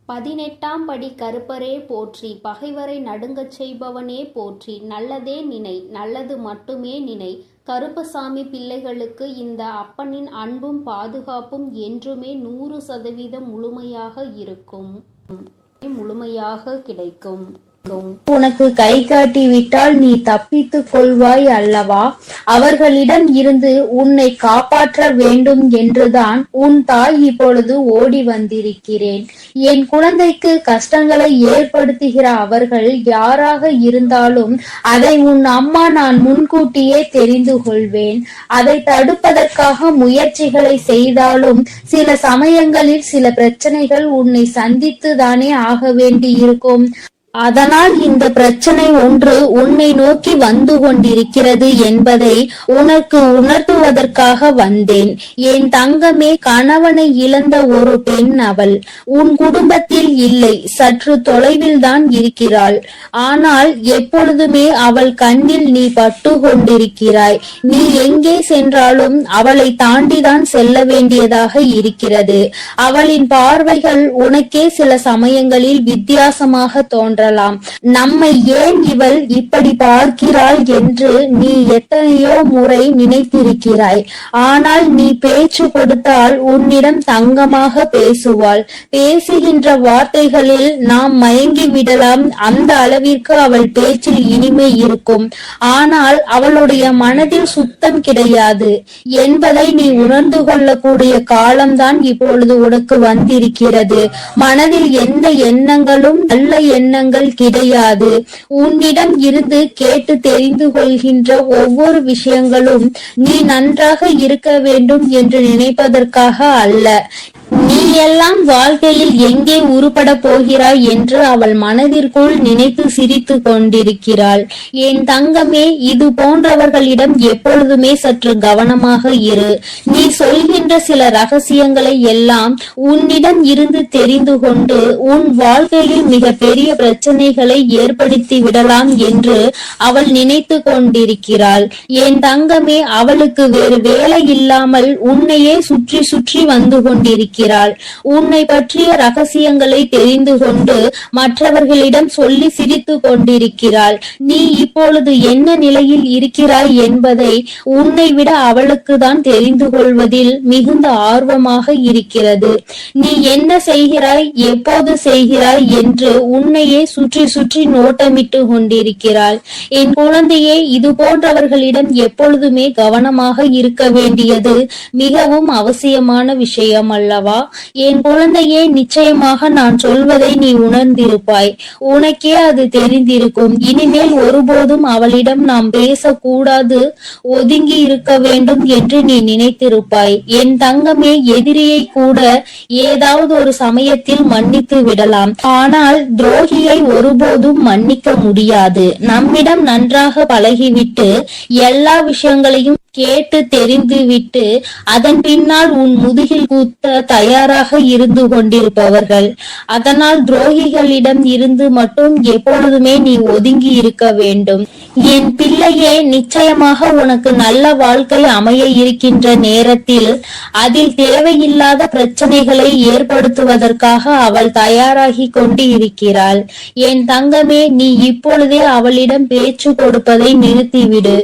18ஆம் படி கருப்பரே போற்றி, பகைவரை நடுங்கச் செய்பவனே போற்றி, நல்லதே நினை, நல்லது மட்டுமே நினை. கருப்பசாமி பிள்ளைகளுக்கு இந்த அப்பனின் அன்பும் பாதுகாப்பும் என்றுமே 100% முழுமையாக இருக்கும், முழுமையாக கிடைக்கும். உனக்கு கை காட்டி விட்டால் நீ தப்பித்துக் கொள்வாய் அல்லவா? அவர்களிடம் இருந்து உன்னை காப்பாற்ற வேண்டும் என்றுதான் உன் தாய் இப்பொழுது ஓடி வந்திருக்கிறேன். என் குழந்தைக்கு கஷ்டங்களை ஏற்படுத்துகிற அவர்கள் யாராக இருந்தாலும் அதை உன் அம்மா நான் முன்கூட்டியே தெரிந்து கொள்வேன். அதை தடுப்பதற்காக முயற்சிகளை செய்தாலும் சில சமயங்களில் சில பிரச்சனைகள் உன்னை சந்தித்து தானே ஆக வேண்டி இருக்கும். அதனால் இந்த பிரச்சனை ஒன்று உன்னை நோக்கி வந்து கொண்டிருக்கிறது என்பதை உனக்கு உணர்த்துவதற்காக வந்தேன். என் தங்கமே, கணவனை இழந்த ஒரு பெண் அவள். உன் குடும்பத்தில் இல்லை, சற்று தொலைவில் தான் இருக்கிறாள். ஆனால் எப்பொழுதுமே அவள் கண்ணில் நீ பட்டு கொண்டிருக்கிறாய். நீ எங்கே சென்றாலும் அவளை தாண்டிதான் செல்ல வேண்டியதாக இருக்கிறது. அவளின் பார்வைகள் உனக்கே சில சமயங்களில் வித்தியாசமாக தோன்ற. நம்மை ஏன் இவள் இப்படி பார்க்கிறாள் என்று நீ எத்தனையோ முறை நினைத்திருக்கிறாய். ஆனால் நீ பேச்சு கொடுத்தால் உன்னிடம் தங்கமாக பேசுவாள். பேசுகின்ற வார்த்தைகளில் நாம் மயங்கி விடலாம். அந்த அளவிற்கு அவள் பேச்சில் இனிமை இருக்கும். ஆனால் அவளுடைய மனதில் சுத்தம் கிடையாது என்பதை நீ உணர்ந்து கொள்ளக்கூடிய காலம்தான் இப்பொழுது உனக்கு வந்திருக்கிறது. மனதில் எந்த எண்ணங்களும் நல்ல எண்ணங்கள் கிடையாது. உன்னிடம் இருந்து கேட்டு தெரிந்து கொள்கின்ற ஒவ்வொரு விஷயங்களும் நீ நன்றாக இருக்க வேண்டும் என்று நினைப்பதற்காக அல்ல. நீ எல்லாம் வாழ்க்கையில் எங்கே உருப்பட போகிறாய் என்று அவள் மனதிற்குள் நினைத்து சிரித்து கொண்டிருக்கிறாள். என் தங்கமே, இது போன்றவர்களிடம் எப்பொழுதுமே சற்று கவனமாக இரு. நீ சொல்கின்ற சில ரகசியங்களை எல்லாம் உன்னிடம் இருந்து தெரிந்து கொண்டு உன் வாழ்க்கையில் மிக பெரிய பிரச்சனைகளை ஏற்படுத்தி விடலாம் என்று அவள் நினைத்து கொண்டிருக்கிறாள். என் தங்கமே, அவளுக்கு வேறு வேலை இல்லாமல் உன்னையே சுற்றி சுற்றி வந்து கொண்டிருக்கிறாள். உன்னை பற்றிய ரகசியங்களை தெரிந்து கொண்டு மற்றவர்களிடம் சொல்லி சிரித்து கொண்டிருக்கிறாள். நீ இப்பொழுது என்ன நிலையில் இருக்கிறாய் என்பதை உன்னை விட அவளுக்கு தான் தெரிந்து கொள்வதில் மிகுந்த ஆர்வமாக இருக்கிறது. நீ என்ன செய்கிறாய், எப்போது செய்கிறாய் என்று உன்னையே சுற்றி சுற்றி நோட்டமிட்டு கொண்டிருக்கிறாள். என் குழந்தையே, இது போன்றவர்களிடம் எப்பொழுதுமே கவனமாக இருக்க வேண்டியது மிகவும் அவசியமான விஷயம் அல்லவா? என் குழந்தையே, நிச்சயமாக நான் சொல்வதை நீ உணர்ந்திருப்பாய். உனக்கே அது தெரிந்திருக்கும். இனிமேல் ஒருபோதும் அவளிடம் நாம் பேசக்கூடாது, ஒதுங்கி இருக்க வேண்டும் என்று நீ நினைத்திருப்பாய். என் தங்கமே, எதிரியை கூட ஏதாவது ஒரு சமயத்தில் மன்னித்து விடலாம். ஆனால் துரோகியை ஒருபோதும் மன்னிக்க முடியாது. நம்மிடம் நன்றாக பழகிவிட்டு எல்லா விஷயங்களையும் கேட்டு தெரிந்து விட்டு அதன் பின்னால் உன் முதுகில் குத்த தயாராக இருந்து கொண்டிருப்பவர்கள். அதனால் துரோகிகளிடம் இருந்து மட்டும் எப்பொழுதுமே நீ ஒதுங்கி இருக்க வேண்டும். என் பிள்ளையே, நிச்சயமாக உனக்கு நல்ல வாழ்க்கை அமைய இருக்கின்ற நேரத்தில் அதில் தேவையில்லாத பிரச்சனைகளை ஏற்படுத்துவதற்காக அவள் தயாராகி கொண்டு இருக்கிறாள். என் தங்கமே, நீ இப்பொழுதே அவளிடம் பேச்சு கொடுப்பதை நிறுத்திவிடு.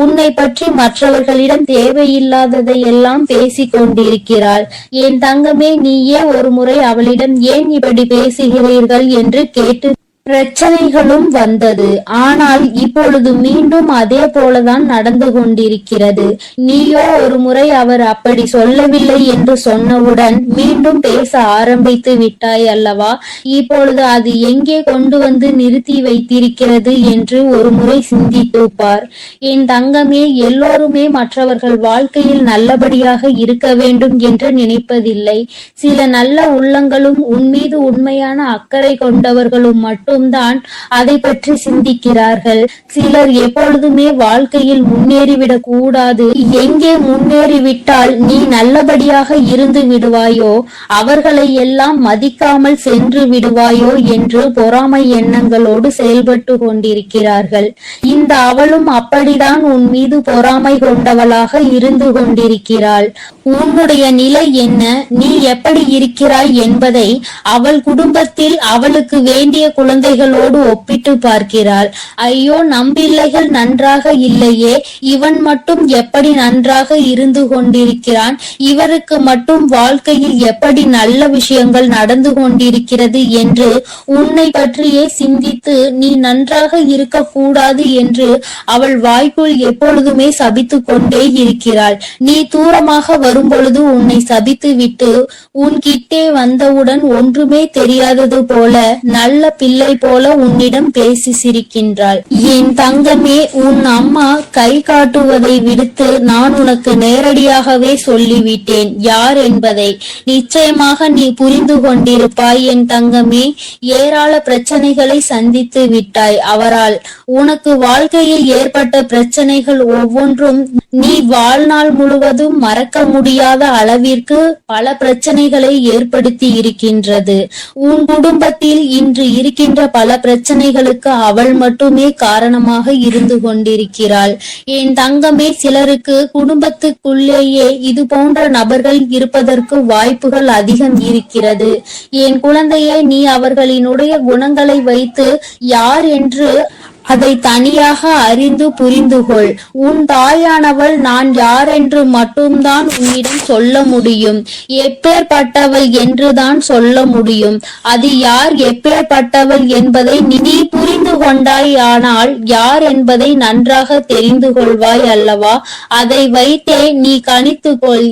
உன்னை பற்றி மற்றவர்களிடம் தேவையில்லாததை எல்லாம் பேசிக் கொண்டிருக்கிறாள். என் தங்கமே, நீயே ஒரு முறை அவளிடம் ஏன் இப்படி பேசுகிறீர்கள் என்று கேட்டு பிரச்சனைகளும் வந்தது. ஆனால் இப்பொழுது மீண்டும் அதே போலதான் நடந்து கொண்டிருக்கிறது. நீயோ ஒரு முறை அவர் அப்படி சொல்லவில்லை என்று சொன்னவுடன் மீண்டும் பேச ஆரம்பித்து விட்டாய் அல்லவா? இப்பொழுது அது எங்கே கொண்டு வந்து நிறுத்தி வைத்திருக்கிறது என்று ஒரு முறை சிந்தித்து பார். என் தங்கமே, எல்லோருமே மற்றவர்கள் வாழ்க்கையில் நல்லபடியாக இருக்க வேண்டும் என்று நினைப்பதில்லை. சில நல்ல உள்ளங்களும் உன்மீது உண்மையான அக்கறை கொண்டவர்களும் மட்டும் மட்டும்தான் அதை பற்றி சிந்திக்கிறார்கள். சிலர் எப்பொழுதுமே வாழ்க்கையில் முன்னேறிவிடக் கூடாது, எங்கே முன்னேறிவிட்டால் நீ நல்லபடியாக இருந்து விடுவாயோ, அவர்களை எல்லாம் மதிக்காமல் சென்று விடுவாயோ என்று பொறாமை எண்ணங்களோடு செயல்பட்டு கொண்டிருக்கிறார்கள். இந்த அவளும் அப்படிதான் உன் மீது பொறாமை கொண்டவளாக இருந்து கொண்டிருக்கிறாள். உன்னுடைய நிலை என்ன, நீ எப்படி இருக்கிறாய் என்பதை அவள் குடும்பத்தில் அவளுக்கு வேண்டிய குழந்தைகளோடு ஒப்பிட்டு பார்க்கிறாள். ஐயோ, நம் பிள்ளைகள் நன்றாக இல்லையே, இவன் மட்டும் எப்படி நன்றாக இருந்து கொண்டிருக்கிறான், இவருக்கு மட்டும் வாழ்க்கையில் எப்படி நல்ல விஷயங்கள் நடந்து கொண்டிருக்கிறது என்று உன்னை பற்றியே சிந்தித்து நீ நன்றாக இருக்க கூடாது என்று அவள் வாய்க்குள் எப்பொழுதுமே சபித்து கொண்டே இருக்கிறாள். நீ தூரமாக வரும்பொழுது உன்னை சபித்து விட்டு உன்கிட்டே வந்தவுடன் ஒன்றுமே தெரியாதது போல நல்ல பிள்ளை போல உன்னிடம் பேசி சிரிக்கின்றாள். என் தங்கமே, உன் அம்மா கை காட்டுவதை விடுத்து நான் உனக்கு நேரடியாகவே சொல்லிவிட்டேன் யார் என்பதை. நிச்சயமாக நீ புரிந்து கொண்டிருப்பாய் என் தங்கமே. ஏராள பிரச்சனைகளை சந்தித்து விட்டாய் அவரால். உனக்கு வாழ்க்கையில் ஏற்பட்ட பிரச்சனைகள் ஒவ்வொன்றும் நீ வாழ்நாள் முழுவதும் மறக்க முடியாத அளவிற்கு பல பிரச்சனைகளை ஏற்படுத்தி இருக்கின்றது. உன் குடும்பத்தில் இன்று இருக்கின்ற பல பிரச்சனைகளுக்கு அவள் மட்டுமே காரணமாக இருந்து கொண்டிருக்கிறாள். என் தங்கமே, சிலருக்கு குடும்பத்துக்குள்ளேயே இது போன்ற நபர்கள் இருப்பதற்கு வாய்ப்புகள் அதிகம் இருக்கிறது. என் குழந்தையே, நீ அவர்களினுடைய குணங்களை வைத்து யார் என்று அதை தனியாக அறிந்து புரிந்து கொள். உன் தாயானவள் நான் யார் என்று மட்டும்தான் உன்னிடம் சொல்ல முடியும். எப்பேற்பட்டவள் என்றுதான் சொல்ல முடியும். அது யார், எப்பேற்பட்டவள் என்பதை நீ புரிந்து கொண்டாயானால் யார் என்பதை நன்றாக தெரிந்து கொள்வாய் அல்லவா? அதை வைத்தே நீ கணித்துக்கொள்.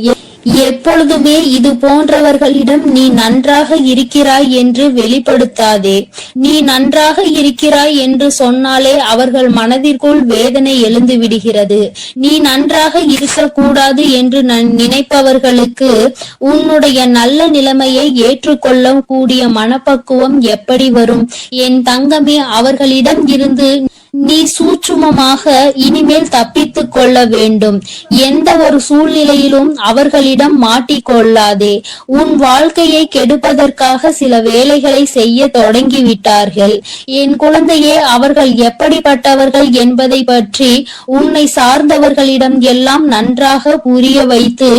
எப்பொழுதுமே இது போன்றவர்களிடம் நீ நன்றாக இருக்கிறாய் என்று வெளிப்படுத்தாதே. நீ நன்றாக இருக்கிறாய் என்று சொன்னாலே அவர்கள் மனதிற்குள் வேதனை எழுந்து விடுகிறது. நீ நன்றாக இருக்கக்கூடாது என்று நினைப்பவர்களுக்கு உன்னுடைய நல்ல நிலைமையை ஏற்றுக்கொள்ள கூடிய மனப்பக்குவம் எப்படி வரும்? என் தங்கமே, அவர்களிடம் இருந்து நீ சூட்சுமமாக இனிமேல் தப்பித்துக் கொள்ள வேண்டும். எந்த ஒரு சூழ்நிலையிலும் அவர்களிடம் மாட்டிக்கொள்ளாதே. உன் வாழ்க்கையை கெடுப்பதற்காக சில வேலைகளை செய்ய தொடங்கிவிட்டார்கள். என் குழந்தையே, அவர்கள் எப்படிப்பட்டவர்கள் என்பதை பற்றி உன்னை சார்ந்தவர்களிடம் எல்லாம் நன்றாக புரிய வைத்து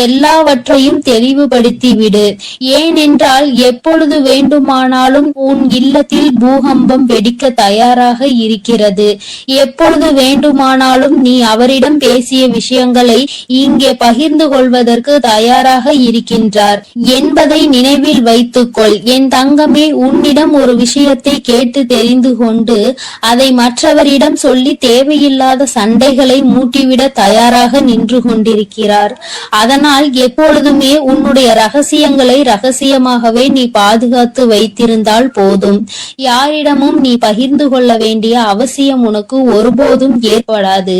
எல்லாவற்றையும் தெளிவுபடுத்திவிடு. ஏனென்றால் எப்பொழுது வேண்டுமானாலும் உன் இல்லத்தில் பூகம்பம் வெடிக்க தயாராக இருக்கிறது. எப்பொழுது வேண்டுமானாலும் நீ அவரிடம் பேசிய விஷயங்களை இங்கே பகிர்ந்து கொள்வதற்கு தயாராக இருக்கின்றார் என்பதை நினைவில் வைத்துக்கொள். என் தங்கமே, உன்னிடம் ஒரு விஷயத்தை கேட்டு தெரிந்து கொண்டு அதை மற்றவரிடம் சொல்லி தேவையில்லாத சண்டைகளை மூட்டிவிட தயாராக நின்று கொண்டிருக்கிறார். அதனால் எப்பொழுதுமே உன்னுடைய ரகசியங்களை ரகசியமாகவே நீ பாதுகாத்து வைத்திருந்தால் போதும். யாரிடமும் நீ பகிர்ந்து கொள்ள வேண்டிய அவசியம் உனக்கு ஒருபோதும் ஏற்படாது.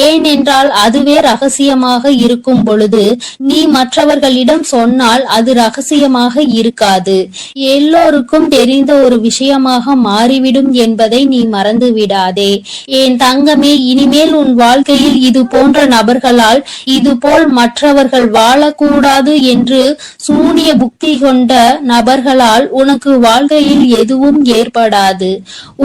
ஏனென்றால் அதுவே ரகசியமாக இருக்கும் பொழுது நீ மற்றவர்களிடம் சொன்னால் அது ரகசியமாக இருக்காது, எல்லோருக்கும் தெரிந்த ஒரு விஷயமாக மாறிவிடும் என்பதை நீ மறந்து விடாதே. என் தங்கமே, இனிமேல் உன் வாழ்க்கையில் இது போன்ற நபர்களால் இதுபோல் மற்றவர்கள் வாழக்கூடாது என்று சூனிய புக்தி கொண்ட நபர்களால் உனக்கு வாழ்க்கையில் எதுவும் ஏற்படாது.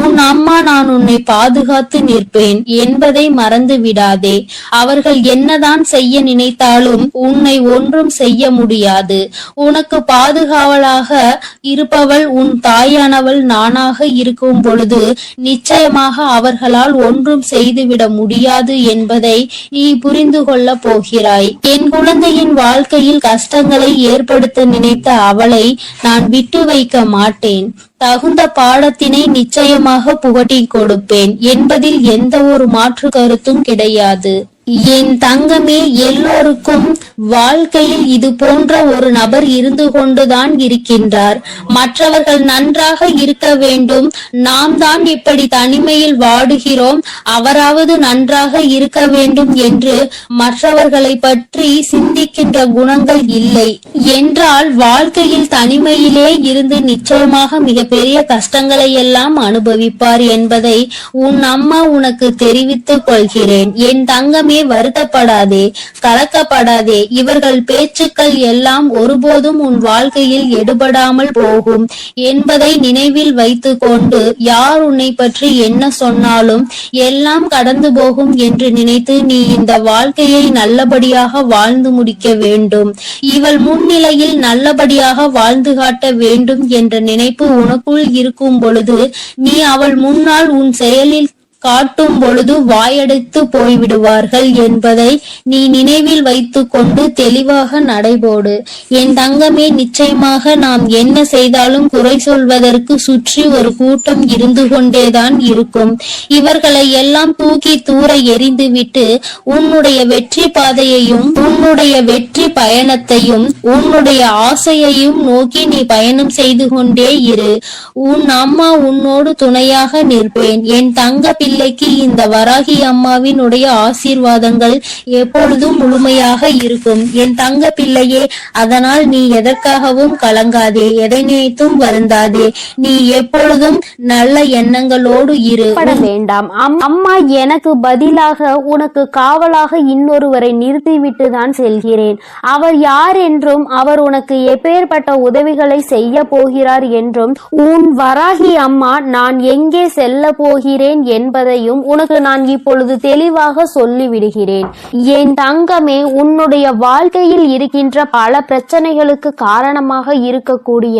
உன் அம்மா நான் உன்னை பாதுகாத்து நிற்பேன் என்பதை மறந்து விடாதே. அவர்கள் என்னதான் செய்ய நினைத்தாலும் உன்னை ஒன்றும் செய்ய முடியாது. உனக்கு பாதுகாவலாக இருப்பவள் உன் தாயானவள் நானாக இருக்கும் பொழுது நிச்சயமாக அவர்களால் ஒன்றும் செய்துவிட முடியாது என்பதை நீ புரிந்து கொள்ள போகிறாய். என் குழந்தையின் வாழ்க்கையில் கஷ்டங்களை ஏற்படுத்த நினைத்த அவளை நான் விட்டு வைக்க மாட்டேன். தகுந்த பாடத்தினை நிச்சயமாக புகட்டி கொடுப்பேன் என்பதில் எந்த ஒரு மாற்று கருத்தும் கிடையாது. என் தங்கமே, எல்லோருக்கும் வாழ்க்கையில் இது போன்ற ஒரு நபர் இருந்து கொண்டுதான் இருக்கின்றார். மற்றவர்கள் நன்றாக இருக்க வேண்டும், நாம் தான் இப்படி தனிமையில் வாடுகிறோம், அவராவது நன்றாக இருக்க வேண்டும் என்று மற்றவர்களை பற்றி சிந்திக்கின்ற குணங்கள் இல்லை என்றால் வாழ்க்கையில் தனிமையிலே இருந்து நிச்சயமாக மிகப்பெரிய கஷ்டங்களை எல்லாம் அனுபவிப்பார் என்பதை உன் அம்மா உனக்கு தெரிவித்துக் கொள்கிறேன். என் தங்கமே, வருத்தப்படாதே, கலக்கப்படாதே. இவர்கள் பேச்சுக்கள் எல்லாம் ஒருபோதும் உன் வாழ்க்கையில் எடுபடாமல் போகும் என்பதை நினைவில் வைத்துக் கொண்டு யார் உன்னை பற்றி என்ன சொன்னாலும் எல்லாம் கடந்து போகும் என்று நினைத்து நீ இந்த வாழ்க்கையை நல்லபடியாக வாழ்ந்து முடிக்க வேண்டும். இவள் முன்னிலையில் நல்லபடியாக வாழ்ந்து காட்ட வேண்டும் என்ற நினைப்பு உனக்குள் இருக்கும் பொழுது நீ அவள் முன்னால் உன் செயலில் காட்டும் பொழுது வாயடைத்து போய்விடுவார்கள் என்பதை நீ நினைவில் வைத்துக் கொண்டு தெளிவாக நடைபோடு. என் தங்கமே, நிச்சயமாக நாம் என்ன செய்தாலும் குறை சொல்வதற்கு சுற்றி ஒரு கூட்டம் இருந்து கொண்டேதான் இருக்கும். இவர்களை எல்லாம் தூக்கி தூர எறிந்துவிட்டு உன்னுடைய வெற்றி பாதையையும் உன்னுடைய வெற்றி பயணத்தையும் உன்னுடைய ஆசையையும் நோக்கி நீ பயணம் செய்து கொண்டே இரு. உன் அம்மா உன்னோடு துணையாக நிற்பேன். என் தங்க பிள்ளைக்கு இந்த வராகி அம்மாவினுடைய ஆசீர்வாதங்கள் எப்பொழுதும் முழுமையாக இருக்கும். என் தங்க பிள்ளையே, அதனால் நீ எதற்காகவும் கலங்காதே, எதை நினைத்தும் வருந்தாதே. நீ எப்பொழுதும் நல்ல எண்ணங்களோடு இரு. வேண்டாம். அம்மா எனக்கு பதிலாக உனக்கு காவலாக இன்னொருவரை நிறுத்திவிட்டு தான் செல்கிறேன். அவர் யார் என்றும் அவர் உனக்கு எப்பேற்பட்ட உதவிகளை செய்ய போகிறார் என்றும் உன் வராகி அம்மா நான் எங்கே செல்ல போகிறேன் என்பதையும் உனக்கு நான் இப்பொழுது தெளிவாக சொல்லிவிடுகிறேன். என் தங்கமே, உன்னுடைய வாழ்க்கையில் இருக்கின்ற பல பிரச்சனைகளுக்கு காரணமாக இருக்கக்கூடிய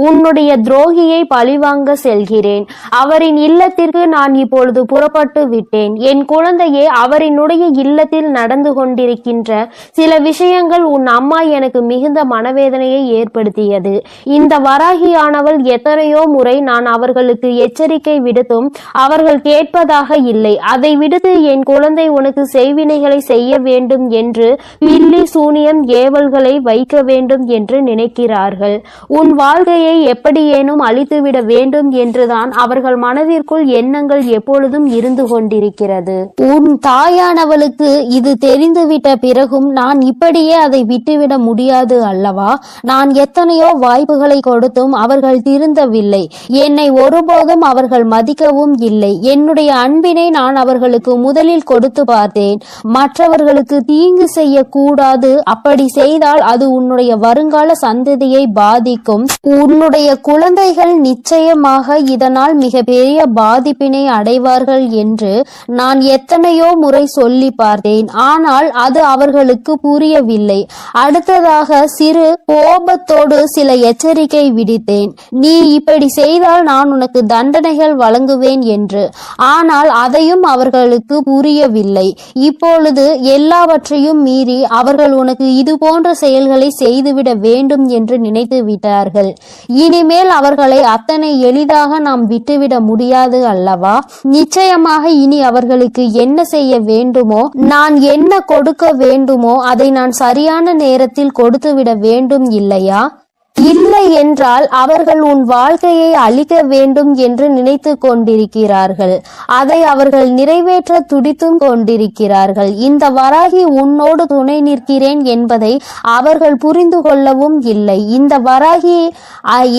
உன்னுடைய துரோகியை பழிவாங்க செல்கிறேன். அவரின் இல்லத்திற்கு நான் இப்பொழுது புறப்பட்டு விட்டேன். என் குழந்தையே, அவரினுடைய இல்லத்தில் நடந்து கொண்டிருக்கின்ற சில விஷயங்கள் உன் அம்மா எனக்கு மிகுந்த மனவேதனையை ஏற்படுத்தியது. இந்த வராகியானவள் எத்தனையோ முறை நான் அவர்களுக்கு எச்சரிக்கை விடுத்தும் அவர்கள் கேட்பதாக இல்லை. அதை விடுத்து என் குழந்தை உனக்கு செய்வினைகளை செய்ய வேண்டும் என்று பில்லி சூனியம் ஏவல்களை வைக்க வேண்டும் என்று நினைக்கிறார்கள். உன் வாழ்க்கையை எப்படியேனும் அழித்துவிட வேண்டும் என்றுதான் அவர்கள் மனதிற்குள் எண்ணங்கள் எப்பொழுதும் இருந்து கொண்டிருக்கிறது. உன் தாயானவளுக்கு இது தெரிந்துவிட்ட பிறகும் நான் இப்படியே அதை விட்டுவிட முடியாது அல்லவா? நான் எத்தனையோ வாய்ப்புகளை கொடுத்தும் அவர்கள் திருந்தவில்லை. என்னை ஒருபோதும் அவர்கள் மதிக்கவும் இல்லை. என்னுடைய அன்பினை நான் அவர்களுக்கு முதலில் கொடுத்து பார்த்தேன். மற்றவர்களுக்கு தீங்கு செய்யக்கூடாது, அப்படி செய்தால் அது உன்னுடைய வருங்கால சந்ததியை பாதிக்கும். உன்னுடைய குழந்தைகள் நிச்சயமாக இதனால் மிக பெரிய பாதிப்பினை அடைவார்கள் என்று நான் எத்தனையோ முறை சொல்லி பார்த்தேன். ஆனால் அது அவர்களுக்கு புரியவில்லை. அடுத்ததாக சிறு கோபத்தோடு சில எச்சரிக்கை விடுத்தேன். நீ இப்படி செய்தால் நான் உனக்கு தண்டனைகள் வழங்குவேன் என்று. ஆனால் அதையும் அவர்களுக்கு புரியவில்லை. இப்பொழுது எல்லாவற்றையும் மீறி அவர்கள் உனக்கு இது போன்ற செயல்களை செய்துவிட வேண்டும் என்று நினைத்து விட்டார்கள். இனிமேல் அவர்களை அத்தனை எளிதாக நாம் விட்டுவிட முடியாது அல்லவா? நிச்சயமாக இனி அவர்களுக்கு என்ன செய்ய வேண்டுமோ, நான் என்ன கொடுக்க வேண்டுமோ அதை நான் சரியான நேரத்தில் கொடுத்துவிட வேண்டும் இல்லையா? இல்லை என்றால் அவர்கள் உன் வாழ்க்கையை அழிக்க வேண்டும் என்று நினைத்து கொண்டிருக்கிறார்கள். அதை அவர்கள் நிறைவேற்ற துடித்தும் கொண்டிருக்கிறார்கள். இந்த வராகி உன்னோடு துணை நிற்கிறேன் என்பதை அவர்கள் புரிந்து கொள்ளவும் இல்லை. இந்த வராகி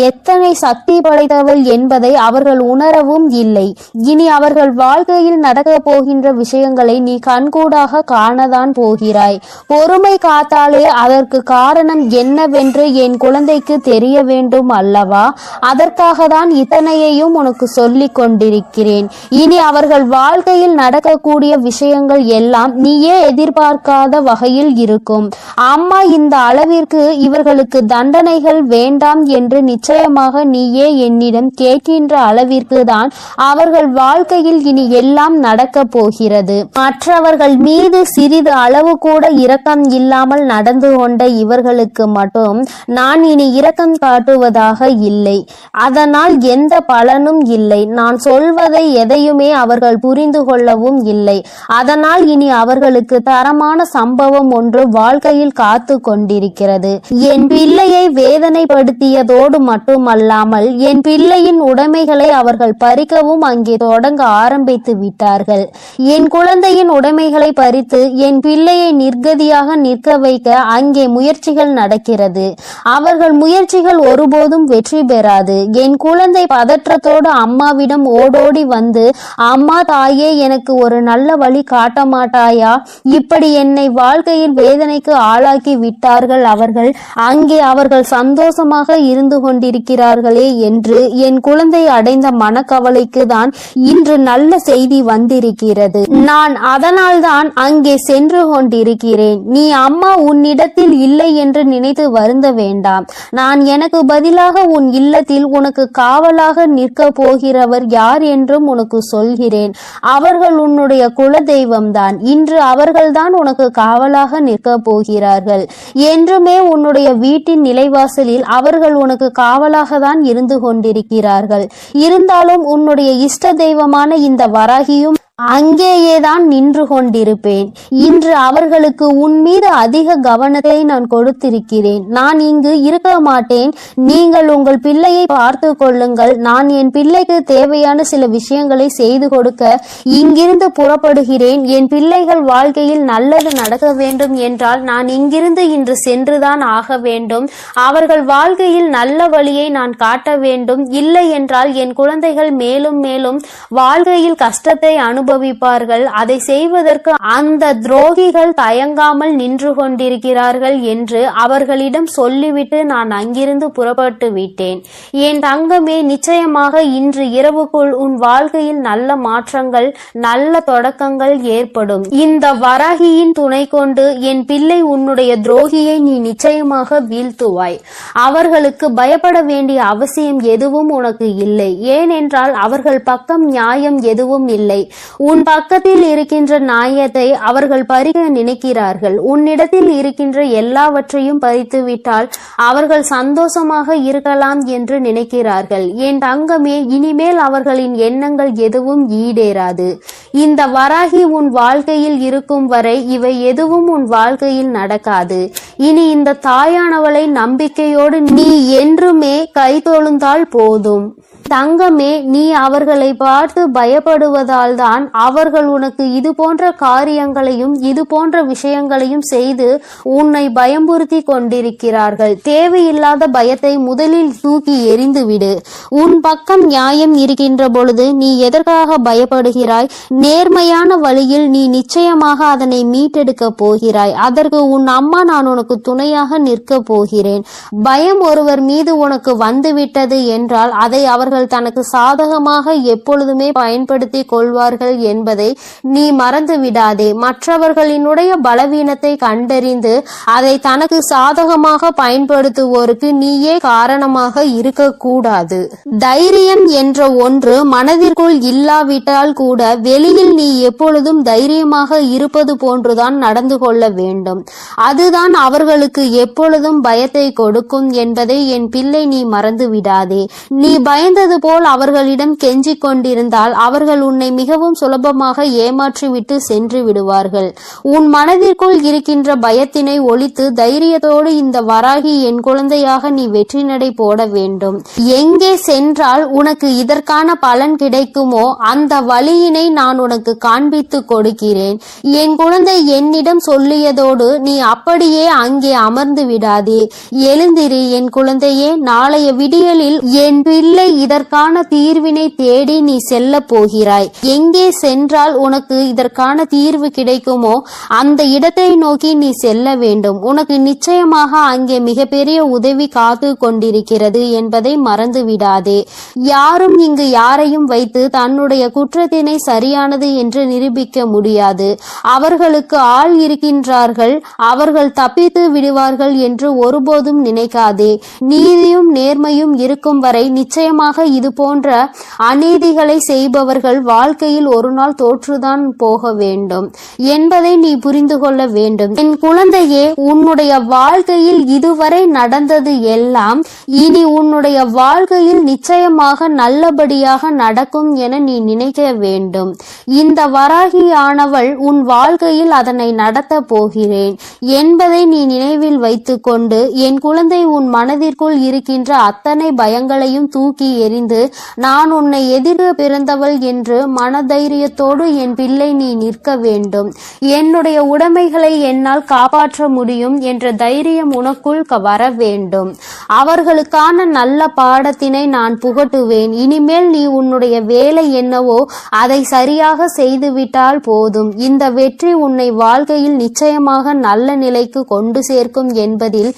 எத்தனை சக்தி படைத்தவள் என்பதை அவர்கள் உணரவும் இல்லை. இனி அவர்கள் வாழ்க்கையில் நடக்க போகின்ற விஷயங்களை நீ கண்கூடாக காணதான் போகிறாய். பொறுமை காத்தாலே அதற்கு காரணம் என்னவென்று என் குழந்தை தெரிய வேண்டும் அல்லவா? அதற்காக தான் இத்தனையையும் உனக்கு சொல்லிக் கொண்டிருக்கிறேன். இனி அவர்கள் வாழ்க்கையில் நடக்கக்கூடிய விஷயங்கள் எல்லாம் நீயே எதிர்பார்க்காத வகையில் இருக்கும். அம்மா இந்த அளவிற்கு இவர்களுக்கு தண்டனைகள் வேண்டாம் என்று நிச்சயமாக நீயே என்னிடம் கேட்கின்ற அளவிற்கு தான் அவர்கள் வாழ்க்கையில் இனி எல்லாம் நடக்க போகிறது. மற்றவர்கள் மீது சிறிது அளவு கூட இரக்கம் இல்லாமல் நடந்து கொண்ட இவர்களுக்கு மட்டும் நான் இனி இரக்கம் காட்டுவதாக இல்லை. அதனால் எந்த பலனும் இல்லை. நான் சொல்வதை எதையுமே அவர்கள் புரிந்து கொள்ளவும் இல்லை. அதனால் இனி அவர்களுக்கு தரமான சம்பவம் ஒன்று வாழ்க்கையில் காத்து கொண்டிருக்கிறது. என் பிள்ளையை வேதனைப்படுத்தியதோடு மட்டுமல்லாமல் என் பிள்ளையின் உடைமைகளை அவர்கள் பறிக்கவும் அங்கே தொடங்க ஆரம்பித்து விட்டார்கள். என் குழந்தையின் உடைமைகளை பறித்து என் பிள்ளையை நிர்கதியாக நிற்க வைக்க அங்கே முயற்சிகள் நடக்கிறது. அவர்கள் முயற்சிகள் ஒருபோதும் வெற்றி பெறாது. என் குழந்தை பதற்றத்தோடு அம்மாவிடம் ஓடோடி வந்து, அம்மா தாயே, எனக்கு ஒரு நல்ல வழி காட்ட மாட்டாயா? இப்படி என்னை வாழ்க்கையில் வேதனைக்கு ஆளாக்கி விட்டார்கள் அவர்கள். அங்கே அவர்கள் சந்தோஷமாக இருந்து கொண்டிருக்கிறார்களே என்று என் குழந்தை அடைந்த மனக்கவலைக்கு தான் இன்று நல்ல செய்தி வந்திருக்கிறது. நான் அதனால்தான் அங்கே சென்று கொண்டிருக்கிறேன். நீ அம்மா உன்னிடத்தில் இல்லை என்று நினைத்து வருந்த வேண்டாம். நான் எனக்கு பதிலாக உன் இல்லத்தில் உனக்கு காவலாக நிற்க போகிறவர் யார் என்றும் உனக்கு சொல்கிறேன். அவர்கள் உன்னுடைய குல தெய்வம்தான். இன்று அவர்கள்தான் உனக்கு காவலாக நிற்க போகிறார்கள். என்றுமே உன்னுடைய வீட்டின் நிலைவாசலில் அவர்கள் உனக்கு காவலாக தான் இருந்து கொண்டிருக்கிறார்கள். இருந்தாலும் உன்னுடைய இஷ்ட தெய்வமான இந்த வராகியும் அங்கேயேதான் நின்று கொண்டிருப்பேன். இன்று அவர்களுக்கு உன் மீது அதிக கவனத்தை நான் கொடுத்திருக்கிறேன். நான் இங்கு இருக்க மாட்டேன். நீங்கள் உங்கள் பிள்ளையை பார்த்து கொள்ளுங்கள். நான் என் பிள்ளைக்கு தேவையான சில விஷயங்களை செய்து கொடுக்க இங்கிருந்து புறப்படுகிறேன். என் பிள்ளைகள் வாழ்க்கையில் நல்லது நடக்க வேண்டும் என்றால் நான் இங்கிருந்து இன்று சென்றுதான் ஆக வேண்டும். அவர்கள் வாழ்க்கையில் நல்ல வழியை நான் காட்ட வேண்டும். இல்லை என்றால் என் குழந்தைகள் மேலும் மேலும் வாழ்க்கையில் கஷ்டத்தை அனுபவிப்பார்கள். அதை செய்வதற்கு அந்த துரோகிகள் தயங்காமல் நின்று கொண்டிருக்கிறார்கள் என்று அவர்களிடம் சொல்லிவிட்டு நான் அங்கிருந்து புறப்பட்டு விட்டேன். என் தங்கமே, நிச்சயமாக இன்று இரவுக்குள் உன் வாழ்க்கையில் நல்ல மாற்றங்கள், நல்ல தொடக்கங்கள் ஏற்படும். இந்த வராகியின் துணை கொண்டு என் பிள்ளை உன்னுடைய துரோகியை நீ நிச்சயமாக வீழ்த்துவாய். அவர்களுக்கு பயப்பட வேண்டிய அவசியம் எதுவும் உனக்கு இல்லை. ஏனென்றால் அவர்கள் பக்கம் நியாயம் எதுவும் இல்லை. உன் பக்கத்தில் இருக்கின்ற நியாயத்தை அவர்கள் பறிக்க நினைக்கிறார்கள். உன்னிடத்தில் இருக்கின்ற எல்லாவற்றையும் பறித்து விட்டால் அவர்கள் சந்தோஷமாக இருக்கலாம் என்று நினைக்கிறார்கள். என் தங்கமே, இனிமேல் அவர்களின் எண்ணங்கள் எதுவும் ஈடேறாது. இந்த வராகி உன் வாழ்க்கையில் இருக்கும் வரை இவை எதுவும் உன் வாழ்க்கையில் நடக்காது. இனி இந்த தாயானவளை நம்பிக்கையோடு நீ என்றுமே கைதொழுந்தால் போதும். தங்கமே, நீ அவர்களை பார்த்து பயப்படுவதால் தான் அவர்கள் உனக்கு இது போன்ற காரியங்களையும் இது போன்ற விஷயங்களையும் செய்து உன்னை பயமுறுத்தி கொண்டிருக்கிறார்கள். தேவையில்லாத பயத்தை முதலில் தூக்கி எறிந்துவிடு. உன் பக்கம் நியாயம் இருக்கின்ற பொழுது நீ எதற்காக பயப்படுகிறாய்? நேர்மையான வழியில் நீ நிச்சயமாக அதனை மீட்டெடுக்க போகிறாய். அதற்கு உன் அம்மா நான் உனக்கு துணையாக நிற்க போகிறேன். பயம் ஒருவர் மீது உனக்கு வந்துவிட்டது என்றால் அதை அவர்கள் தனக்கு சாதகமாக எப்பொழுதுமே பயன்படுத்தி கொள்வார்கள் என்பதை நீ மறந்து விடாதே. மற்றவர்களினுடைய பலவீனத்தை கண்டறிந்து அதை தனக்கு சாதகமாக பயன்படுத்துவோருக்கு நீயே காரணமாக இருக்கக்கூடாது. தைரியம் என்ற ஒன்று மனதிற்குள் இல்லாவிட்டால் கூட வெளியில் நீ எப்பொழுதும் தைரியமாக இருப்பது போன்றுதான் நடந்து கொள்ள வேண்டும். அதுதான் அவர்களுக்கு எப்பொழுதும் பயத்தை கொடுக்கும் என்பதை என் பிள்ளை நீ மறந்து விடாதே. நீ பயந்தது போல் அவர்களிடம் கெஞ்சிக் கொண்டிருந்தால் அவர்கள் உன்னை மிகவும் சுலபமாக ஏமாற்றிவிட்டு சென்று விடுவார்கள். உன் மனதிற்குள் இருக்கின்ற பயத்தினை ஒழித்து தைரியத்தோடு இந்த வராகி என் குழந்தையாக நீ வெற்றி நடை போட வேண்டும். எங்கே சென்றால் உனக்கு இதற்கான பலன் கிடைக்குமோ அந்த வழியினை நான் உனக்கு காண்பித்து கொடுக்கிறேன். என் குழந்தை என்னிடம் சொல்லியதோடு நீ அப்படியே அங்கே அமர்ந்து விடாதே. எழுந்திரு என் குழந்தையே. நாளைய விடியலில் என் பிள்ளை இதற்கான தீர்வினை தேடி நீ செல்ல போகிறாய். எங்கே சென்றால் உனக்கு இதற்கான தீர்வு கிடைக்குமோ அந்த இடத்தை நோக்கி நீ செல்ல வேண்டும். உனக்கு நிச்சயமாக அங்கே மிகப்பெரிய உதவி காத்து கொண்டிருக்கிறது என்பதை மறந்து விடாதே. விடாதே. யாரும் இங்கு யாரையும் வைத்து தன்னுடைய குற்றத்தினை சரியானது என்று நிரூபிக்க முடியாது. அவர்களுக்கு ஆள் இருக்கின்றார்கள், அவர்கள் தப்பித்து விடுவார்கள் என்று ஒருபோதும் நினைக்காதே. நீதியும் நேர்மையும் இருக்கும் வரை நிச்சயமாக இது போன்ற அநீதிகளை செய்பவர்கள் வாழ்க்கையில் ஒரு நாள் தோற்றுதான் போக வேண்டும் என்பதை நீ புரிந்து கொள்ள வேண்டும். என் குழந்தையே, உன்னுடைய வாழ்க்கையில் இதுவரை நடந்தது எல்லாம் இனி உன்னுடைய வாழ்க்கையில் நிச்சயமாக நல்லபடியாக நடக்கும் என நீ நினைக்க வேண்டும். இந்த வராகியானவள் உன் வாழ்க்கையில் அதனை நடத்த போகிறேன் என்பதை நீ நினைவில் வைத்துக் கொண்டு என் குழந்தை உன் மனதிற்குள் இருக்கின்ற அத்தனை பயங்களையும் தூக்கி எறிந்து நான் உன்னை எதிர பிறந்தவள் என்று மனதைரியத்தோடு என் பிள்ளை நீ நிற்க வேண்டும். என்னுடைய உடைமைகளை என்னால் காப்பாற்ற முடியும் என்ற தைரியம் உனக்குள் வர வேண்டும். அவர்களுக்கான நல்ல பாடத்தினை நான் புகட்டுவேன். இனிமேல் நீ உன்னுடைய வேலை என்னவோ அதை சரியாக செய்துவிட்டால் போதும். இந்த வெற்றி உன்னை வாழ்க்கையில் நிச்சயமாக நல்ல நிலைக்கு கொண்டு சேர்க்கும் என்பதில்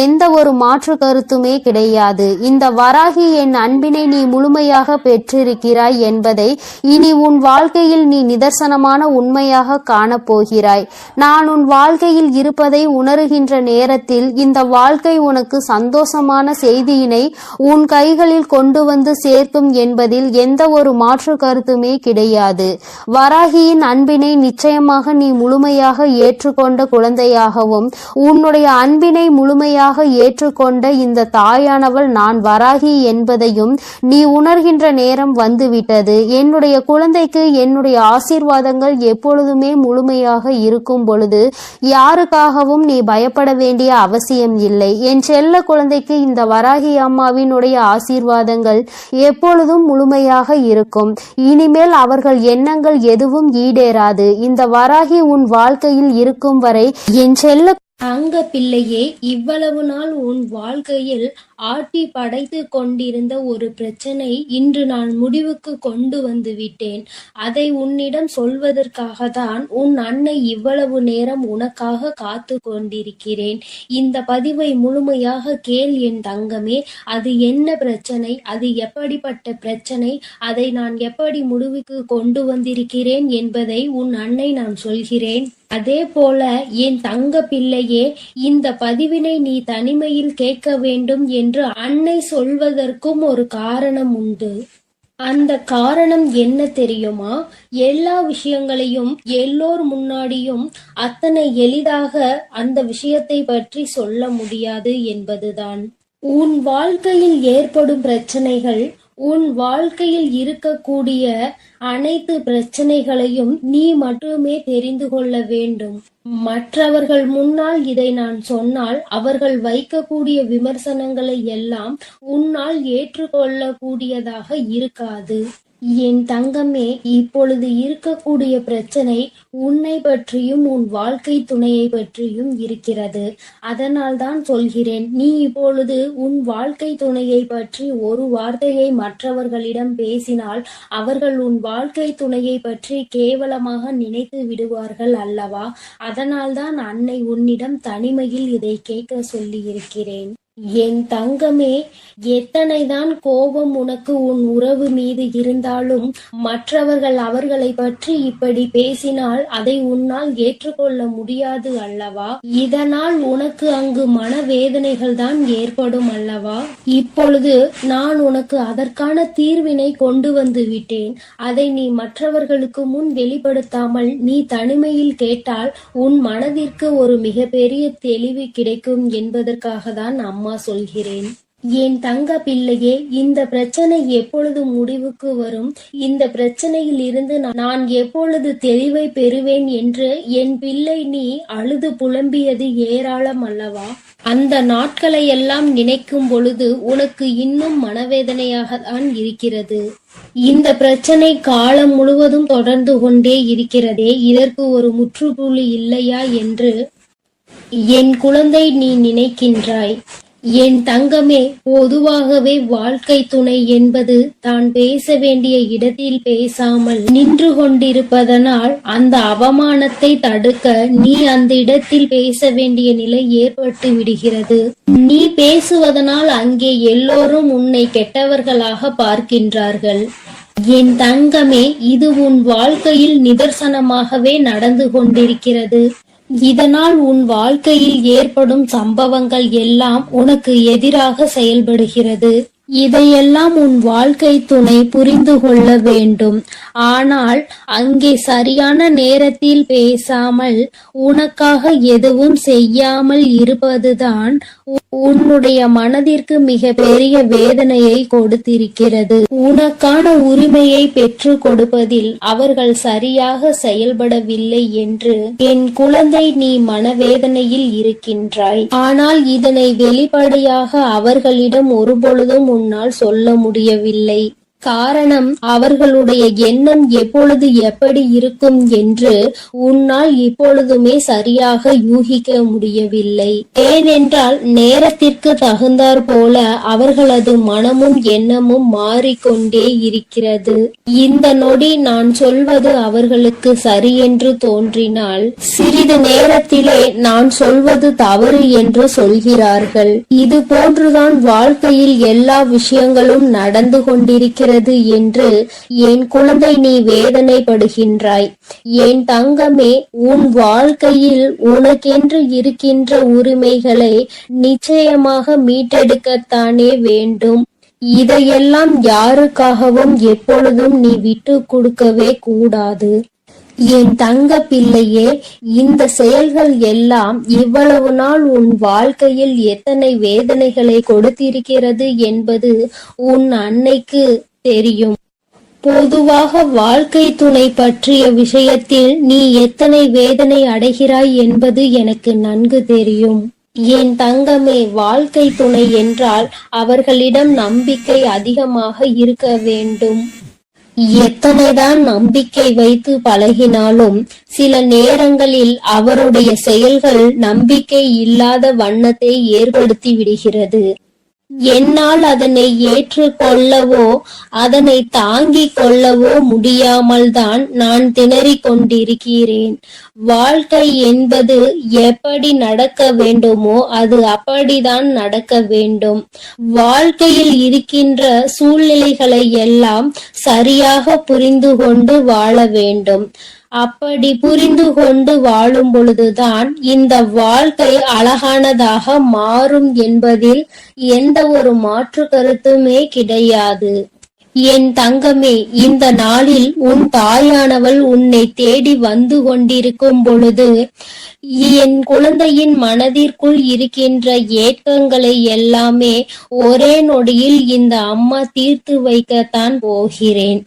எந்த ஒரு மாற்று கருத்துமே கிடையாது. இந்த வராகி என் அன்பினை நீ முழுமையாக பெற்றிருக்கிறாய் என்பதை இனி உன் வாழ்க்கையில் நீ நிதர்சனமான உண்மையாக காணப்போகிறாய். நான் உன் வாழ்க்கையில் இருப்பதை உணர்கின்ற நேரத்தில் இந்த வாழ்க்கை உனக்கு சந்தோஷமான செய்தியினை உன் கைகளில் கொண்டு வந்து சேர்க்கும் என்பதில் எந்த ஒரு மாற்று கருத்துமே கிடையாது. வராகியின் அன்பினை நிச்சயமாக நீ முழுமையாக ஏற்றுக்கொண்ட குழந்தையாகவும் உன்னுடைய அன்பினை முழுமையாக ஏற்றுக்கொண்ட இந்த தாயானவள் நான் வராகி என்பதையும் நீ உணர்கின்ற நேரம் வந்துவிட்டது. என்னுடைய குழந்தைக்கு என்னுடைய ஆசீர்வாதங்கள் எப்பொழுதுமே முழுமையாக இருக்கும் பொழுது யாருக்காகவும் நீ பயப்பட வேண்டிய அவசியம் இல்லை. என் செல்ல குழந்தைக்கு இந்த வராகி அம்மாவினுடைய ஆசீர்வாதங்கள் எப்பொழுதும் முழுமையாக இருக்கும். இனிமேல் அவர்கள் எண்ணங்கள் எதுவும் ஈடேறாது. இந்த வராகி உன் வாழ்க்கையில் இருக்கும் வரை என் செல்ல அங்க பிள்ளையே, இவ்வளவு நாள் உன் வாழ்க்கையில் ஆட்டி படைத்து கொண்டிருந்த ஒரு பிரச்சனை இன்று நான் முடிவுக்கு கொண்டு வந்து விட்டேன். அதை உன்னிடம் சொல்வதற்காக தான் உன் அன்னை இவ்வளவு நேரம் உனக்காக காத்து கொண்டிருக்கிறேன். இந்த பதிவை முழுமையாக கேள் என் தங்கமே. அது என்ன பிரச்சனை, அது எப்படிப்பட்ட பிரச்சனை, அதை நான் எப்படி முடிவுக்கு கொண்டு வந்திருக்கிறேன் என்பதை உன் அன்னை நான் சொல்கிறேன். அதே போல என் தங்க பிள்ளையே, இந்த பதிவினை நீ தனிமையில் கேட்க வேண்டும் என்று அன்னை சொல்வதற்கும் ஒரு காரணம் உண்டு. அந்த காரணம் என்ன தெரியுமா? எல்லா விஷயங்களையும் எல்லோர் முன்னாடியும் அத்தனை எளிதாக அந்த விஷயத்தை பற்றி சொல்ல முடியாது என்பதுதான். உன் வாழ்க்கையில் ஏற்படும் பிரச்சனைகள், உன் வாழ்க்கையில் இருக்கக்கூடிய அனைத்து பிரச்சனைகளையும் நீ மட்டுமே தெரிந்து கொள்ள வேண்டும். மற்றவர்கள் முன்னால் இதை நான் சொன்னால் அவர்கள் வைக்கக்கூடிய விமர்சனங்களை எல்லாம் உன்னால் ஏற்றுக்கொள்ளக்கூடியதாக இருக்காது. என் தங்கமே, இப்பொழுது இருக்கக்கூடிய பிரச்சனை உன்னை பற்றியும் உன் வாழ்க்கை துணையை பற்றியும் இருக்கிறது. அதனால் தான் சொல்கிறேன், நீ இப்பொழுது உன் வாழ்க்கை துணையை பற்றி ஒரு வார்த்தையை மற்றவர்களிடம் பேசினால் அவர்கள் உன் வாழ்க்கை துணையை பற்றி கேவலமாக நினைத்து விடுவார்கள் அல்லவா? அதனால்தான் அன்னை உன்னிடம் தனிமையில் இதை கேட்க சொல்லி இருக்கிறேன். என் தங்கமே, எத்தனைதான் கோபம் உனக்கு உன் உறவு மீது இருந்தாலும் மற்றவர்கள் அவர்களை பற்றி இப்படி பேசினால் அதை உன்னால் ஏற்றுக்கொள்ள முடியாது அல்லவா? இதனால் உனக்கு அங்கு மனவேதனைகள் தான் ஏற்படும் அல்லவா? இப்பொழுது நான் உனக்கு அதற்கான தீர்வினை கொண்டு வந்து விட்டேன். அதை நீ மற்றவர்களுக்கு முன் வெளிப்படுத்தாமல் நீ தனிமையில் கேட்டால் உன் மனதிற்கு ஒரு மிகப்பெரிய தெளிவு கிடைக்கும் என்பதற்காக தான் அம்மா சொல்கிறேன். என் தங்க பிள்ளையே, இந்த பிரச்சனை எப்பொழுது முடிவுக்கு வரும், இந்த பிரச்சனையில் இருந்து நான் எப்பொழுது தெளிவை பெறுவேன் என்று என் பிள்ளை நீ அழுது புலம்பியது ஏராளம் அல்லவா? அந்த நாட்களை எல்லாம் நினைக்கும் பொழுது உனக்கு இன்னும் மனவேதனையாக தான் இருக்கிறது. இந்த பிரச்சனை காலம் முழுவதும் தொடர்ந்து கொண்டே இருக்கிறதே, இதற்கு ஒரு முற்றுப்புள்ளி இல்லையா என்று என் குழந்தை நீ நினைக்கின்றாய். என் தங்கமே, பொதுவாகவே வாழ்க்கை துணை என்பது தான் பேச வேண்டிய இடத்தில் பேசாமல் நின்று கொண்டிருப்பதனால் அந்த அவமானத்தை தடுக்க நீ அந்த இடத்தில் பேச வேண்டிய நிலை ஏற்பட்டு விடுகிறது. நீ பேசுவதனால் அங்கே எல்லோரும் உன்னை கெட்டவர்களாக பார்க்கின்றார்கள். என் தங்கமே, இது உன் வாழ்க்கையில் நிதர்சனமாகவே நடந்து கொண்டிருக்கிறது. இதனால் உன் வாழ்க்கையில் ஏற்படும் சம்பவங்கள் எல்லாம் உனக்கு எதிராக செயல்படுகிறது. இதையெல்லாம் உன் வாழ்க்கை துணை புரிந்து கொள்ள வேண்டும். ஆனால் அங்கே சரியான நேரத்தில் பேசாமல் உனக்காக எதுவும் செய்யாமல் இருப்பதுதான் உன்னுடைய மனதிற்கு மிக பெரிய வேதனையை கொடுத்திருக்கிறது. உனக்கான உரிமையை பெற்று கொடுப்பதில் அவர்கள் சரியாக செயல்படவில்லை என்று என் குழந்தை நீ மனவேதனையில் இருக்கின்றாய். ஆனால் இதனை வெளிப்படையாக அவர்களிடம் ஒருபொழுதும் உன்னால் சொல்ல முடியவில்லை. காரணம், அவர்களுடைய எண்ணம் எப்பொழுது எப்படி இருக்கும் என்று உன்னால் இப்பொழுதுமே சரியாக யூகிக்க முடியவில்லை. ஏனென்றால் நேரத்திற்கு தகுந்தாற் போல அவர்களது மனமும் எண்ணமும் மாறிக்கொண்டே இருக்கிறது. இந்த நொடி நான் சொல்வது அவர்களுக்கு சரி என்று தோன்றினால் சிறிது நேரத்திலே நான் சொல்வது தவறு என்று சொல்கிறார்கள். இது போன்றுதான் வாழ்க்கையில் எல்லா விஷயங்களும் நடந்து கொண்டிருக்கிறது என்று என் குழந்தை நீ வேதனைப்படுகின்றாய். என் தங்கமே, உன் வாழ்க்கையில் உனக்கென்று இருக்கின்ற உரிமைகளை நிச்சயமாக மீட்டெடுக்கத்தானே வேண்டும். இதையெல்லாம் யாருக்காகவும் எப்பொழுதும் நீ விட்டு கொடுக்கவே கூடாது. என் தங்க பிள்ளையே, இந்த செயல்கள் எல்லாம் இவ்வளவு நாள் உன் வாழ்க்கையில் எத்தனை வேதனைகளை கொடுத்திருக்கிறது என்பது உன் அன்னைக்கு தெரியும். பொதுவாக வாழ்க்கை துணை பற்றிய விஷயத்தில் நீ எத்தனை வேதனை அடைகிறாய் என்பது எனக்கு நன்கு தெரியும். என் தங்கமே, வாழ்க்கை துணை என்றால் அவர்களிடம் நம்பிக்கை அதிகமாக இருக்க வேண்டும். எத்தனைதான் நம்பிக்கை வைத்து பழகினாலும் சில நேரங்களில் அவருடைய செயல்கள் நம்பிக்கை இல்லாத வண்ணத்தை ஏற்படுத்தி விடுகிறது. என்னால் அதனை ஏற்றுக்கொள்ளவோ அதனை தாங்கிக் கொள்ளவோ முடியாமல் தான் நான் திணறிக் கொண்டிருக்கிறேன். வாழ்க்கை என்பது எப்படி நடக்க வேண்டுமோ அது அப்படிதான் நடக்க வேண்டும். வாழ்க்கையில் இருக்கின்ற சூழ்நிலைகளை எல்லாம் சரியாக புரிந்து கொண்டு வாழ வேண்டும். அப்படி புரிந்து கொண்டு வாழும் பொழுதுதான் இந்த வாழ்க்கை அழகானதாக மாறும் என்பதில் எந்த ஒரு மாற்று கருத்துமே கிடையாது. என் தங்கமே, இந்த நாளில் உன் தாயானவள் உன்னை தேடி வந்து கொண்டிருக்கும் பொழுது என் குழந்தையின் மனதிற்குள் இருக்கின்ற ஏக்கங்களை எல்லாமே ஒரே நொடியில் இந்த அம்மா தீர்த்து வைக்கத்தான் போகிறேன்.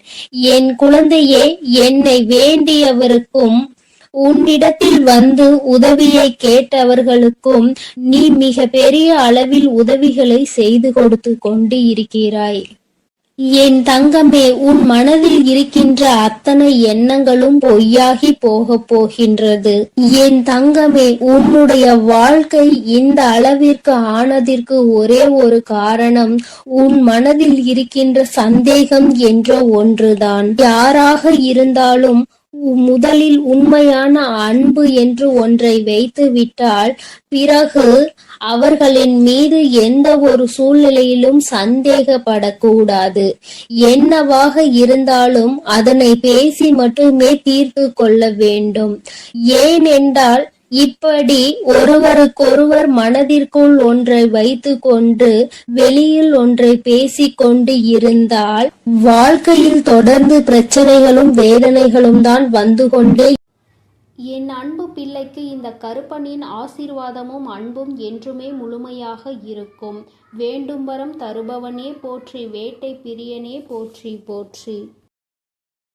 என் குழந்தையே, என்னை வேண்டியவருக்கும் உன்னிடத்தில் வந்து உதவியை கேட்டவர்களுக்கும் நீ மிக பெரிய அளவில் உதவிகளை செய்து கொடுத்து கொண்டு இருக்கிறாய். என் தங்கமே, உன் மனதில் இருக்கின்ற அத்தனை எண்ணங்களும் பொய்யாகி போக போகின்றது. என் தங்கமே, உன்னுடைய வாழ்க்கை இந்த அளவிற்கு ஆனதற்கு ஒரே ஒரு காரணம் உன் மனதில் இருக்கின்ற சந்தேகம் என்ற ஒன்றுதான். யாராக இருந்தாலும் முதலில் உண்மையான அன்பு என்று ஒன்றை வைத்து விட்டால் பிறகு அவர்களின் மீது எந்த ஒரு சூழ்நிலையிலும் சந்தேகப்படக்கூடாது. என்னவாக இருந்தாலும் அதனை பேசி மட்டுமே தீர்த்து கொள்ள வேண்டும். ஏனென்றால் இப்படி ஒருவருக்கொருவர் மனதிற்குள் ஒன்றை வைத்து கொண்டு வெளியில் ஒன்றை பேசிக்கொண்டு இருந்தால் வாழ்க்கையில் தொடர்ந்து பிரச்சனைகளும் வேதனைகளும் தான் வந்து கொண்டே. என் அன்பு பிள்ளைக்கு இந்த கருப்பனின் ஆசீர்வாதமும் அன்பும் என்றுமே முழுமையாக இருக்கும். வேண்டும் வரம் தருபவனே போற்றி, வேட்டை பிரியனே போற்றி போற்றி.